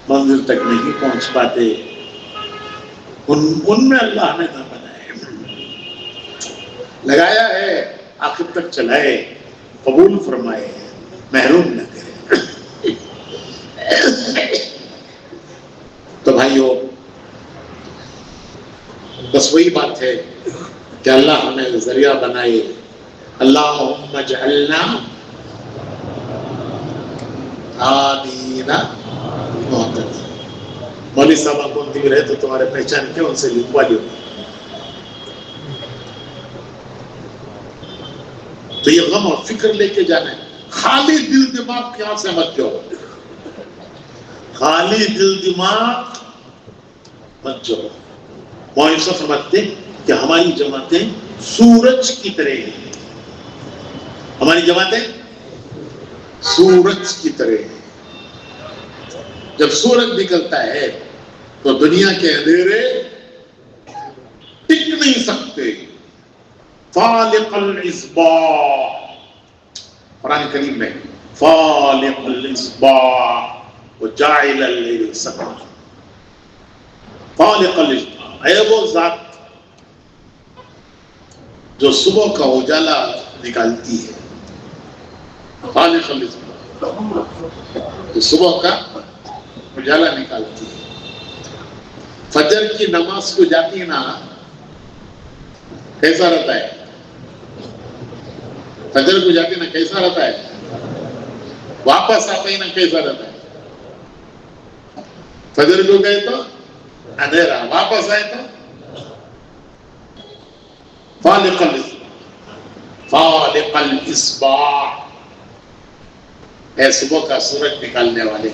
منزل تک نہیں پہنچ پاتے، ان میں اللہ ہمیں نہ بنائے، لگایا ہے آخر تک چلائے، قبول فرمائے، محروم نہ کرے۔ تو بھائیو بس وہی بات ہے کہ اللہ ہمیں ذریعہ بنائے۔ اللہم اجعلنا ہادین مہتدین۔ مولوی صاحب کون بھی رہے تو تمہارے پہچان کیوں ان سے لکھوا لیو۔ تو یہ غم اور فکر لے کے جانا ہے، خالی دل دماغ یہاں سے مت جاؤ، خالی دل دماغ مت جاؤ۔ معاویہ فرماتے ہیں کہ ہماری جماعتیں سورج کی طرح ہیں، ہماری جماعتیں سورج کی طرح ہیں۔ جب سورج نکلتا ہے تو دنیا کے اندھیرے ٹک نہیں سکتے۔ فالق الاصباح، قرآن کریم میں فالق الاصباح وجاعل الليل سکنا۔ فالق الاصباح ہے وہ ذات جو صبح کا اجالا نکالتی ہے، فالق الاصباح جو صبح کا اجالا نکالتی ہے۔ فجر کی نماز کو جاتی ہے نا، کیسا رہتا ہے؟ فجر کو جاتی نا کیسا رہتا ہے؟ واپس آتا ہی نا کیسا رہتا ہے؟ فجر کو گئے تو اندھیرا، واپس آئے تو فالق الاصباح، فالق الاصباح اے صبح کا سورج نکالنے والے،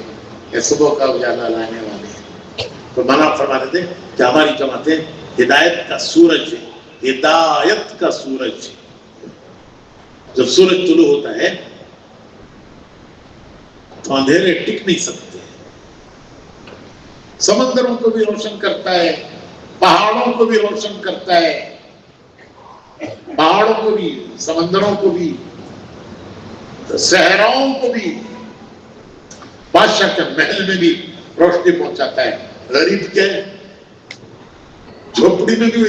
اے صبح کا اجالا لانے والے۔ تو مولانا فرماتے تھے کہ ہماری جماعتیں ہدایت کا سورج ہے، ہدایت کا سورج۔ جب سورج طلوع ہوتا ہے تو اندھیرے ٹک نہیں سکتے، سمندروں کو بھی روشن کرتا ہے، پہاڑوں کو بھی روشن کرتا ہے، پہاڑوں کو بھی، سمندروں کو بھی، صحراؤں کو بھی، بادشاہ کے محل میں بھی روشنی پہنچاتا ہے، غریب کے جھوپڑی میں بھی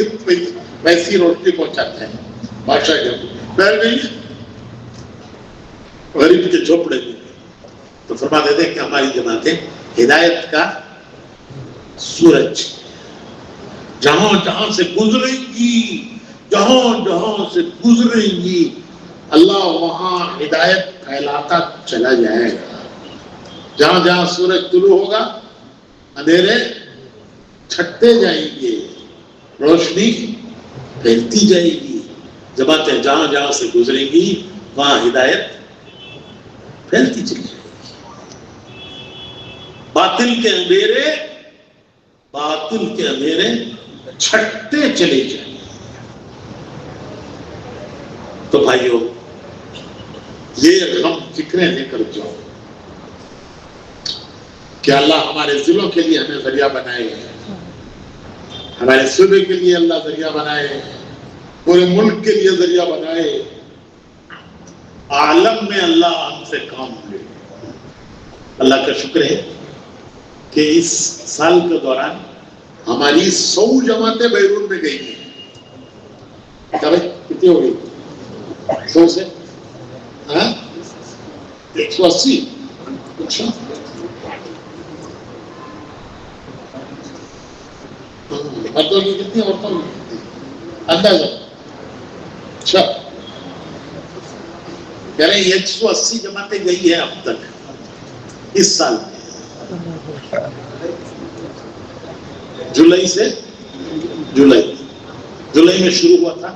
ویسی روشنی پہنچاتا ہے، بادشاہ کے محل میں بھی، غریب کے جھوپڑے میں بھی۔ تو فرما دیتے ہیں کہ ہماری جماعتیں ہدایت کا سورج، جہاں جہاں سے گزریں گی، جہاں جہاں سے گزریں گی، اللہ وہاں ہدایت پھیلاتا چلا جائے گا۔ جہاں جہاں سورج طلوع ہوگا اندھیرے چھٹتے جائیں گے، روشنی پھیلتی جائے گی۔ جماعتیں جہاں جہاں سے گزریں گی وہاں ہدایت پھیلتی چلی جائے گی۔ باطل کے اندھیرے چھٹتے چلے جائیں گے۔ تو بھائیو یہ غم فکریں لے کر جاؤ کہ اللہ ہمارے ضلعوں کے لیے ہمیں ذریعہ بنائے، ہمارے صوبے کے لیے اللہ ذریعہ بنائے، پورے ملک کے لیے ذریعہ بنائے، عالم میں اللہ ہم سے کام لے۔ اللہ کا شکر ہے کہ اس سال کے دوران ہماری 100 جماعتیں بیرون میں گئی ہیں۔ کیا بھائی کتنی ہو گئی؟ 100 سے 180۔ اچھا مردوں کی کتنی، عورتوں کی کتنی اندازہ؟ اچھا کہہ رہے ہیں 180 جماعتیں گئی ہیں اب تک اس سال میں، جولائی میں شروع ہوا تھا،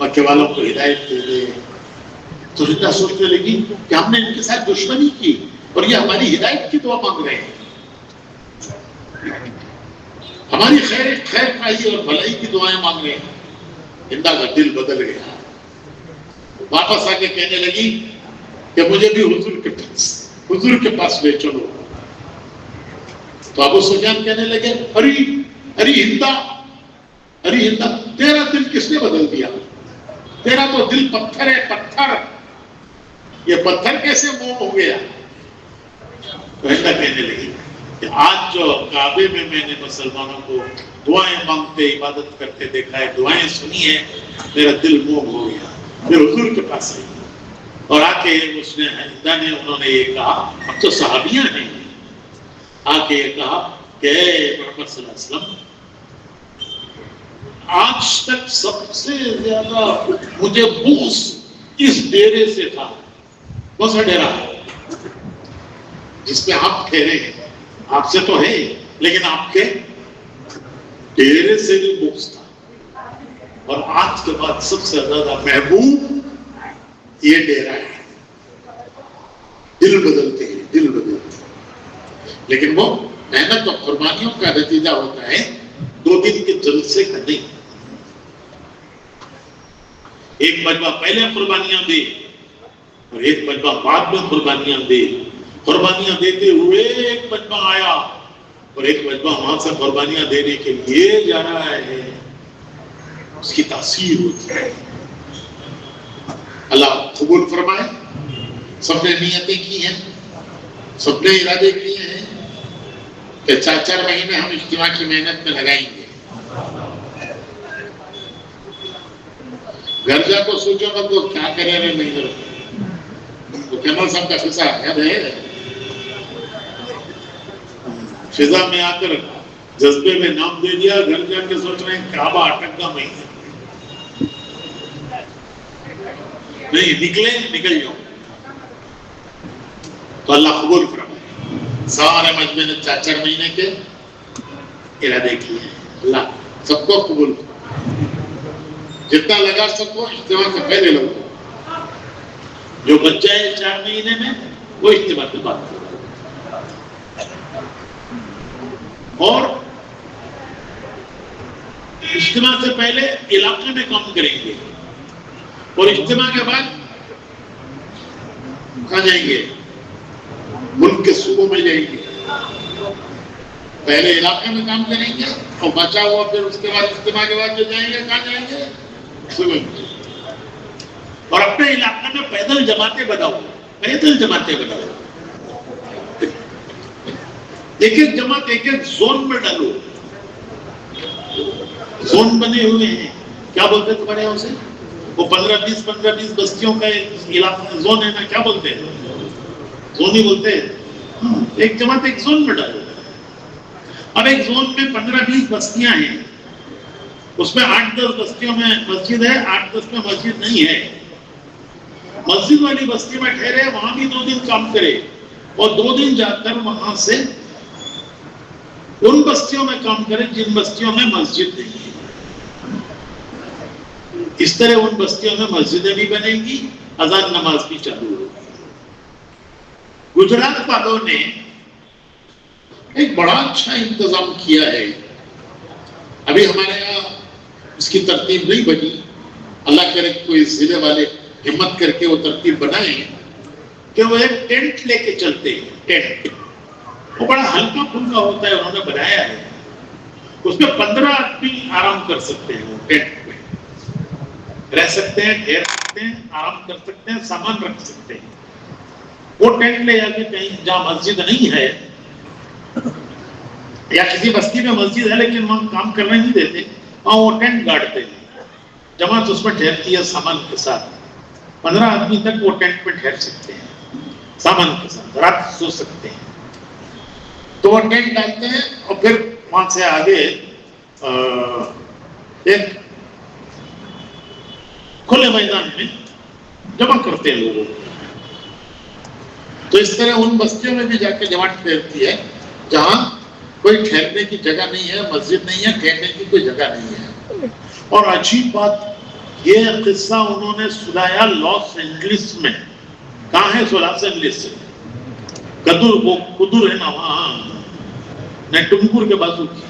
مکے والوں کو ہدایت دے دے. تو ہندا سوچنے لگی کہ ہم نے ان کے ساتھ دشمنی کی اور یہ ہماری ہدایت کی دعا مانگ رہے ہیں, ہماری خیر خائی اور بھلائی کی دعائیں مانگ رہے ہیں. ہندا کا دل بدل گیا, واپس آ کے کہنے لگی کہ مجھے بھی حضور کے پاس لے چلو. تو ابو سفیان کہنے لگے اری ہندا تیرا دل کس نے بدل دیا؟ تیرا تو دل پتھر ہے, پتھر. یہ پتھر کیسے موم ہو گیا؟ تو ہندا کہنے لگی کہ آج جو کعبے میں نے مسلمانوں کو دعائیں مانگتے عبادت کرتے دیکھا ہے, دعائیں سنی ہے, میرا دل موم ہو گیا. پھر حضور کے پاس آئی اور آ کے انہوں نے یہ کہا, اب تو صحابیاں ہیں, آ کے یہ کہا کہ اے محمد صلی اللہ علیہ وسلم, آج تک سب سے زیادہ مجھے بغض اس ڈیرے سے تھا. کون سا ڈیرا جس پہ آپ ٹھہرے ہیں؟ آپ سے تو ہے لیکن آپ کے ڈیرے سے بھی بغض تھا, اور آج کے بعد سب سے زیادہ محبوب یہ ڈیرا ہے. دل بدلتے ہیں, دل بدلتے ہیں, لیکن وہ محنت اور قربانیوں کا نتیجہ ہوتا ہے, 2 دن کے جلسے کا نہیں. ایک مجمع پہلے قربانیاں دے اور ایک مجمع بعد میں قربانیاں دے. قربانیاں دیتے ہوئے ایک مجمع آیا اور ایک مجمع وہاں سے قربانیاں دینے کے لیے جا رہا ہے, اس کی تاثیر ہوتی ہے. اللہ قبول فرمائے. سب نے نیتیں کی ہیں, سب نے ارادے کیے ہیں کہ 4 مہینے ہم اجتماع کی محنت میں لگائیں گے. گھر جا کو سوچو گا تو کیا کرے رہے نہیں کرو. تو کیمل صاحب کا فضا یاد ہے, فضا میں آ کر جذبے میں نام دے دیا, گھر جا کے سوچ رہے ہیں کعبہ اٹک گا نہیں نکلے, نکل جاؤ. تو اللہ قبول فرمائے. سارے مجمع نے 4 مہینے کے ارادے کیے ہیں. اللہ سب کو قبول کرے. جتنا لگا سکو اجتماع سے پہلے لگو, جو بچ جائے 4 مہینے میں وہ اجتماع کے بعد کرو. اور اجتماع سے پہلے علاقے میں کام کریں گے اور اجتماع کے بعد کہاں جائیں گے؟ ملک کے صوبوں میں جائیں گے. پہلے علاقے میں کام کریں گے اور بچا ہوا پھر اس کے بعد اجتماع کے بعد جو جائیں گے, کہاں جائیں گے؟ صوبے میں. اور اپنے علاقے میں پیدل جماعتیں بناؤ, پیدل جماعتیں بناؤ. ایک جماعت ایک زون میں ڈالو. زون بنے ہوئے ہیں, کیا بولتے ہیں تمہارے یہاں سے؟ وہ 15-20 بستیوں کا علاقہ زون ہے نا, کیا بولتے ہیں؟ زون ہی بولتے ہیں. ایک جماعت ایک زون میں ڈالو. اب ایک زون میں 15-20 بستیاں ہیں, اس میں 8-10 بستیوں میں مسجد ہے, 8-10 میں مسجد نہیں ہے. مسجد والی بستی میں ٹھہرے, وہاں بھی 2 دن کام کرے اور 2 دن جا کر وہاں سے ان بستیوں میں کام کرے جن بستیوں میں مسجد نہیں ہے. اس طرح ان بستیوں میں مسجدیں بھی بنیں گی, اذان نماز بھی چالو ہوگی. گجرات والوں نے ایک بڑا اچھا انتظام کیا ہے. ابھی ہمارے یہاں اس کی ترتیب نہیں بنی. اللہ کرے کوئی ضلع والے ہمت کر کے وہ ترتیب بنائیں کہ وہ ایک ٹینٹ لے کے چلتے ہیں. ٹینٹ وہ بڑا ہلکا پھلکا ہوتا ہے, انہوں نے بنایا ہے. اس میں 15 آدمی آرام کر سکتے ہیں. وہ ٹینٹ میں رہ سکتے ہیں, ٹھہر سکتے ہیں, آرام کر سکتے ہیں, سامان رکھ سکتے ہیں. وہ ٹینٹ لے جا کے کہیں جہاں مسجد نہیں ہے یا کسی بستی میں مسجد ہے لیکن وہاں کام کرنے نہیں دیتے, وہاں وہ ٹینٹ گاڑتے ہیں. جماعت اس میں ٹھہرتی ہے سامان کے ساتھ. 15 آدمی تک وہ ٹینٹ میں ٹھہر سکتے ہیں, سامان کے ساتھ رات سو سکتے ہیں. تو وہ ٹینٹ ڈالتے ہیں اور پھر وہاں سے آگے ایک کھلے میدان میں جمع کرتے ہیں لوگوں کو. تو اس طرح ان بستیوں میں بھی جا کے جماعت ٹھہرتی ہے جہاں کوئی ٹھہرنے کی جگہ نہیں ہے, مسجد نہیں ہے, ٹھہرنے کی کوئی جگہ نہیں ہے. اور عجیب بات یہ قصہ انہوں نے سنایا لاس اینجلس میں. کہاں ہے سو لاس اینجلس سے؟ قدر ہے نا وہاں، نہیں ٹمکور کے بازو کی.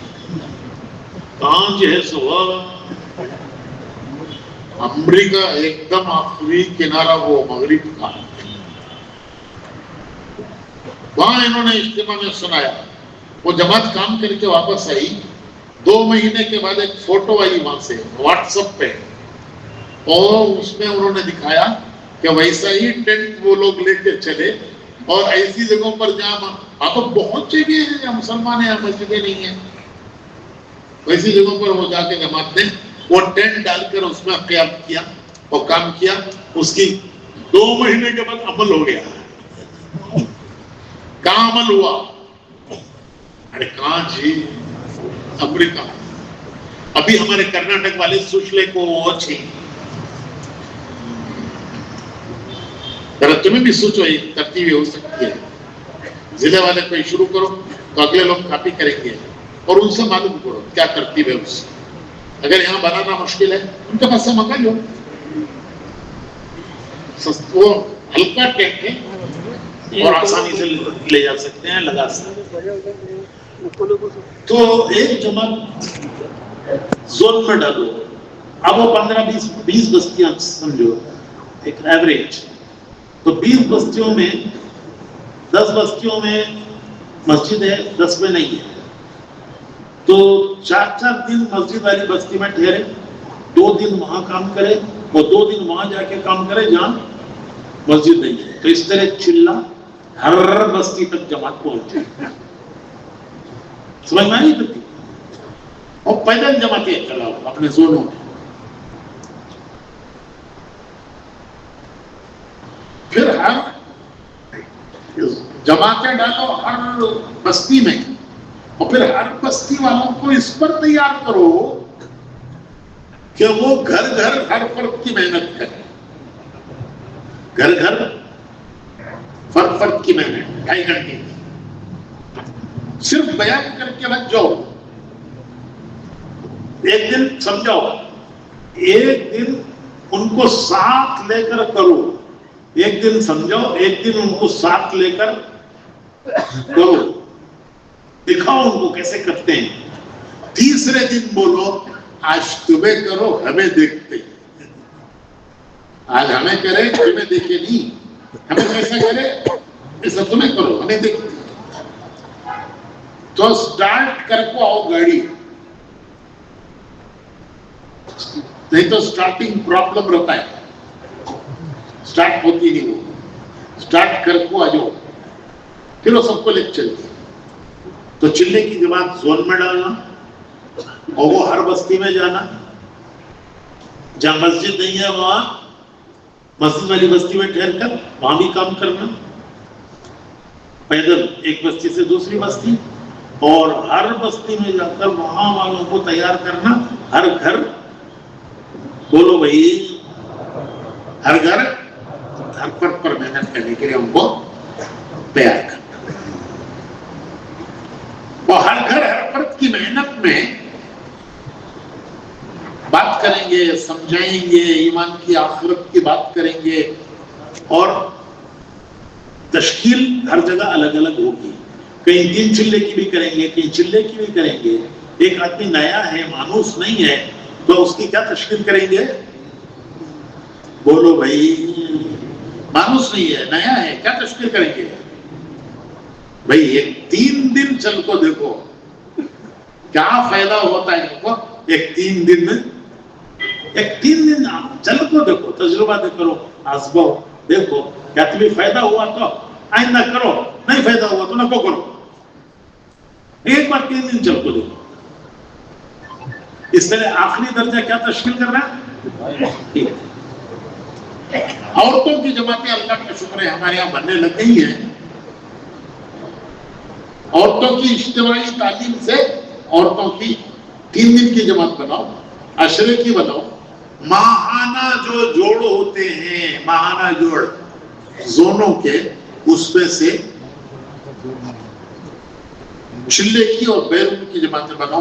کہاں جو ہے سو امریکہ ایک دم آخری کنارہ وہ مغرب کا. وہاں انہوں نے اجتماع میں سنایا. وہ جماعت کام کر کے واپس آئی. 2 مہینے کے بعد ایک فوٹو آئی وہاں سے واٹس ایپ پہ، اور اس میں انہوں نے دکھایا کہ ویسا ہی ٹینٹ وہ لوگ لے کے چلے، اور ایسی جگہوں پر جہاں آپ بہت جگہ ہیں جہاں مسلمان ہیں مسجدیں نہیں ہیں، ویسی جگہوں پر وہ جا کے جماعت نے وہ ٹینٹ ڈال کر اس میں قیام کیا اور کام کیا. اس کی 2 مہینے کے بعد عمل ہو گیا. کہاں عمل ہوا؟ ارے کہاں جی؟ امریکہ. ابھی ہمارے کرناٹک والے سوچلے کو اچھی تمہیں بھی سوچو یہ ترتیب ہو سکتی ہے. ضلع والے کوئی شروع کرو تو اگلے لوگ کاپی کریں گے، اور ان سے معلوم کرو کیا ترتیب ہے اس. اگر یہاں بنانا مشکل ہے ان کے پاس سے منگا لو. وہ ہلکا ٹینٹ ہے اور آسانی سے لے جا سکتے ہیں، لگا سکتے ہیں. تو ایک جماعت زون میں ڈالو. اب وہ 15-20 بستیاں سمجھو ایک ایوریج. تو 20 بستیوں میں 10 بستیوں میں مسجد ہے، 10 میں نہیں ہے. تو 4 دن مسجد والی بستی میں ٹھہرے، 2 دن وہاں کام کرے اور 2 دن وہاں جا کے کام کرے جہاں مسجد نہیں ہے. تو اس طرح چلا ہر بستی تک جماعت پہنچ جائے. سمجھ میں نہیں کرتی. اور پیدل جماعتیں چلاؤ اپنے زونوں میں. پھر ہر جماعتیں ڈالو ہر بستی میں، اور پھر ہر بستی والوں کو اس پر تیار کرو کہ وہ گھر گھر ہر فرد کی محنت کرے. گھر گھر فرد کی محنت 2.5 گھنٹے کی. صرف بیان کر کے لگ جاؤ. ایک دن سمجھاؤ، ایک دن ان کو ساتھ لے کر کرو. ایک دن سمجھاؤ، ایک دن ان کو ساتھ لے کر کرو. دکھاؤ ان کو کیسے کرتے ہیں. تیسرے دن بولو آج تمہیں کرو ہمیں دیکھتے. آج ہمیں کرے تمہیں دیکھے نہیں. ہمیں کیسا کرے ایسا تمہیں کرو ہمیں دیکھتے. تو سٹارٹ کر کو آؤ گاڑی. نہیں تو سٹارٹنگ پرابلم رہتا ہے، سٹارٹ ہوتی نہیں. وہ سٹارٹ کر کو آ جاؤ، پھر وہ سب کو لے چلتی. تو چلے کی جماعت زون میں ڈالنا، اور وہ ہر بستی میں جانا. جہاں مسجد نہیں ہے وہاں مسجد والی بستی میں ٹھہر کر وہاں بھی کام کرنا. پیدل ایک بستی سے دوسری بستی، اور ہر بستی میں جا کر وہاں والوں کو تیار کرنا. ہر گھر بولو بھائی، ہر گھر ہر فرد پر محنت کرنے کے لیے ان کو تیار کرنا. وہ ہر گھر ہر فرد کی محنت میں بات کریں گے، سمجھائیں گے، ایمان کی آخرت کی بات کریں گے. اور تشکیل ہر جگہ الگ الگ ہوگی. کہیں 3 چلے کی بھی کریں گے، کہیں چلے کی بھی کریں گے. ایک آدمی نیا ہے، مانوس نہیں ہے، تو اس کی کیا تشکیل کریں گے؟ بولو بھائی. مانوس نہیں ہے، نیا ہے، کیا تشکیل کریں گے؟ بھائی ایک 3 دن چل کو دیکھو کیا فائدہ ہوتا ہے ان کو. ایک 3 دن چل کو دیکھو، تجربہ کرو، آزماؤ، دیکھو کیا تمہیں فائدہ ہوا تو آئندہ کرو، نہیں فائدہ ہوا تو نہ کو کرو. ایک بار 3 دن چل کو دیکھو. اس طرح آخری درجہ کیا تشکیل کر رہا ہے؟ عورتوں کی جماعتیں اللہ کا شکر ہے ہمارے یہاں بننے لگ گئی ہیں. عورتوں کی اجتماعی تعلیم سے عورتوں کی 3 دن کی جماعت بناؤ، عشرے کی بناؤ. ماہانہ جو جوڑ ہوتے ہیں، ماہانہ جوڑ زونوں کے، اس میں سے چلے کی اور بیرون کی جماعتیں بناؤ.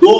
2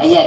1000।